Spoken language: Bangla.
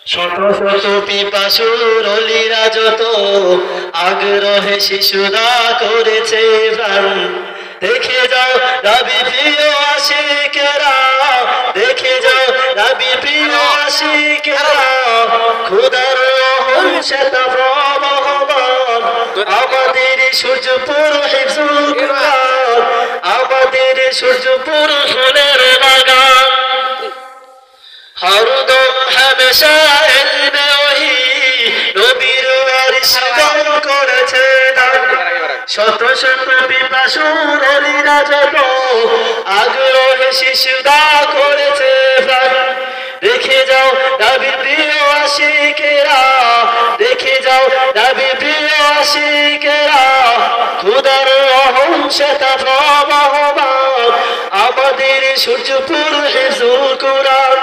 শত শত পিপাসুর অলিরা যত আগ্রহে শিশুরা করেছে প্রাণ দেখে যাও নবী প্রিয় আশিকেরা দেখে যাও নবী প্রিয় আশিকেরা খোদার রহম শত প্রবাহমান আমাদের সূর্যপুর হিফজুল কুরআন আমাদের সূর্যপুর ফুলের বাগান হরদম হামেশা ইলমে ওহী নবীর ওয়ারিস গান করেছে দান শত শত পিপাসুর অলিরা যত আগ্রহে শিশুরা করেছে প্রাণ দেখে যাও নবীর প্রিয় আশিকেরা দেখে যাও নবীর প্রিয় আশিকেরা খোদার রহম শত প্রবাহমান আমাদের সূর্যপুর হিফজুল কুরআন